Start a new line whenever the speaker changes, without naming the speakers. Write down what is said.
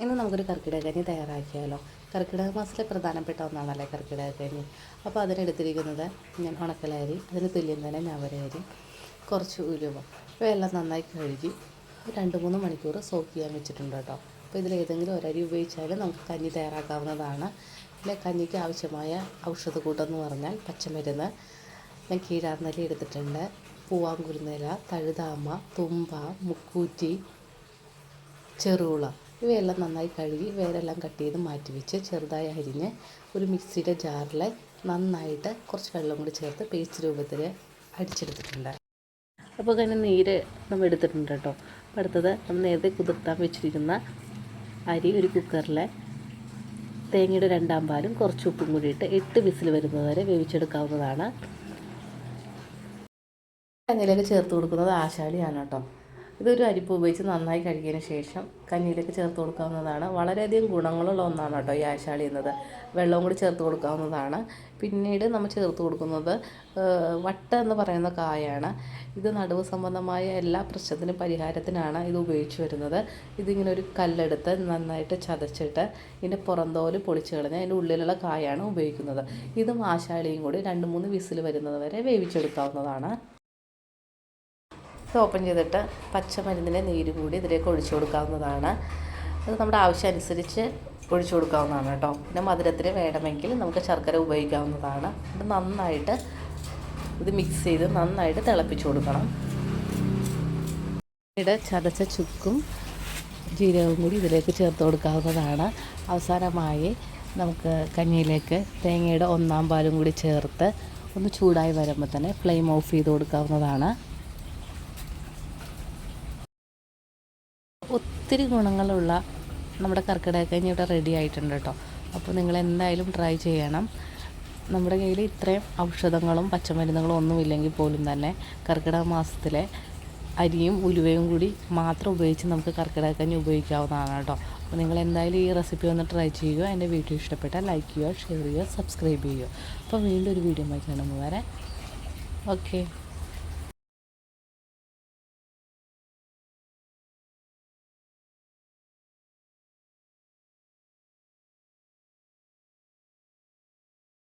ഇന്ന് നമുക്കൊരു കർക്കിടകക്കഞ്ഞി തയ്യാറാക്കിയാലോ. കർക്കിടക മാസത്തിലെ പ്രധാനപ്പെട്ട ഒന്നാണല്ലേ കർക്കിടകക്കഞ്ഞി. അപ്പോൾ അതിനെടുത്തിരിക്കുന്നത് ഞാൻ ഉണക്കലരി, അതിന് തുല്യം തന്നെ ഞവരരി, കുറച്ച് ഉലുവ. ഇവയെല്ലാം നന്നായി കഴുകി 2-3 മണിക്കൂർ സോക്ക് ചെയ്യാൻ വെച്ചിട്ടുണ്ട് കേട്ടോ. അപ്പോൾ ഇതിലേതെങ്കിലും ഒരരി ഉപയോഗിച്ചാലും നമുക്ക് കഞ്ഞി തയ്യാറാക്കാവുന്നതാണ്. പിന്നെ കഞ്ഞിക്ക് ആവശ്യമായ ഔഷധക്കൂട്ടെന്ന് പറഞ്ഞാൽ പച്ചമരുന്ന്, ഞാൻ കീഴാർനെല്ലി എടുത്തിട്ടുണ്ട്, പൂവാങ്കുരുന്നില, തഴുതാമ, തുമ്പ, മുക്കൂറ്റി, ചെറുള. ഇവയെല്ലാം നന്നായി കഴുകി വേരെല്ലാം കട്ട് ചെയ്ത് മാറ്റി വെച്ച് ചെറുതായി അരിഞ്ഞ് ഒരു മിക്സിയുടെ ജാറിൽ നന്നായിട്ട് കുറച്ച് വെള്ളം കൂടി ചേർത്ത് പേസ്റ്റ് രൂപത്തിൽ അടിച്ചെടുത്തിട്ടുണ്ട്. അപ്പോൾ തന്നെ നീര് നമ്മൾ എടുത്തിട്ടുണ്ട് കേട്ടോ. അപ്പോൾ അടുത്തത് നമ്മൾ നേരത്തെ കുതിർത്താൻ വെച്ചിരിക്കുന്ന അരി ഒരു കുക്കറിൽ തേങ്ങയുടെ 2 പാലും കുറച്ച് ഉപ്പും കൂടിയിട്ട് 8 വിസിൽ വരുന്നത് വരെ വേവിച്ചെടുക്കാവുന്നതാണ്. കഞ്ഞിയിലേക്ക് ചേർത്ത് കൊടുക്കുന്നത് ആശാളിയാണ് കേട്ടോ. ഇതൊരു അരിപ്പ് ഉപയോഗിച്ച് നന്നായി കഴുകിയതിന് ശേഷം കഞ്ഞിയിലേക്ക് ചേർത്ത് കൊടുക്കാവുന്നതാണ്. വളരെയധികം ഗുണങ്ങളുള്ള ഒന്നാണ് കേട്ടോ ഈ ആശാളി എന്നത്. വെള്ളവും കൂടി ചേർത്ത് കൊടുക്കാവുന്നതാണ്. പിന്നീട് നമ്മൾ ചേർത്ത് കൊടുക്കുന്നത് വട്ട എന്ന് പറയുന്ന കായാണ്. ഇത് നടുവ് സംബന്ധമായ എല്ലാ പ്രശ്നത്തിനും പരിഹാരത്തിനാണ് ഇത് ഉപയോഗിച്ച് വരുന്നത്. ഇതിങ്ങനെ ഒരു കല്ലെടുത്ത് നന്നായിട്ട് ചതച്ചിട്ട് ഇതിൻ്റെ പുറന്തോല് പൊളിച്ച് കളഞ്ഞ് അതിൻ്റെ ഉള്ളിലുള്ള കായാണ് ഉപയോഗിക്കുന്നത്. ഇതും ആശാളിയും കൂടി 2-3 വിസിൽ വരുന്നത് വരെ വേവിച്ചെടുക്കാവുന്നതാണ്. ഇത് ഓപ്പൺ ചെയ്തിട്ട് പച്ചമരുന്നിൻ്റെ നീര് കൂടി ഇതിലേക്ക് ഒഴിച്ചു കൊടുക്കാവുന്നതാണ്. അത് നമ്മുടെ ആവശ്യമനുസരിച്ച് ഒഴിച്ചു കൊടുക്കാവുന്നതാണ് കേട്ടോ. പിന്നെ മധുരത്തിന് വേണമെങ്കിൽ നമുക്ക് ശർക്കര ഉപയോഗിക്കാവുന്നതാണ്. ഇത് നന്നായിട്ട് മിക്സ് ചെയ്ത് നന്നായിട്ട് തിളപ്പിച്ച് കൊടുക്കണം. പിന്നീട് ചതച്ച ചുക്കും ജീരകവും കൂടി ഇതിലേക്ക് ചേർത്ത് കൊടുക്കാവുന്നതാണ്. അവസാനമായി നമുക്ക് കഞ്ഞിയിലേക്ക് തേങ്ങയുടെ 1 പാലും കൂടി ചേർത്ത് ഒന്ന് ചൂടായി വരുമ്പോൾ തന്നെ ഫ്ലെയിം ഓഫ് ചെയ്ത് കൊടുക്കാവുന്നതാണ്. ഒത്തിരി ഗുണങ്ങളുള്ള നമ്മുടെ കർക്കിടകക്കഞ്ഞി ഇവിടെ റെഡി ആയിട്ടുണ്ട് കേട്ടോ. അപ്പോൾ നിങ്ങൾ എന്തായാലും ട്രൈ ചെയ്യണം. നമ്മുടെ കയ്യിൽ ഇത്രയും ഔഷധങ്ങളും പച്ചമരുന്നുകളും ഒന്നുമില്ലെങ്കിൽ പോലും തന്നെ കർക്കിടക മാസത്തിലെ അരിയും ഉലുവയും കൂടി മാത്രം ഉപയോഗിച്ച് നമുക്ക് കർക്കിടകക്കഞ്ഞി ഉപയോഗിക്കാവുന്നതാണ് കേട്ടോ. അപ്പോൾ നിങ്ങൾ എന്തായാലും ഈ റെസിപ്പി ഒന്ന് ട്രൈ ചെയ്യുക. എൻ്റെ വീഡിയോ ഇഷ്ടപ്പെട്ടാൽ ലൈക്ക് ചെയ്യുക, ഷെയർ ചെയ്യുക, സബ്സ്ക്രൈബ് ചെയ്യുക. അപ്പോൾ വീണ്ടും ഒരു വീഡിയോ ആയി കാണുമ്പോൾ വരെ ഓക്കെ.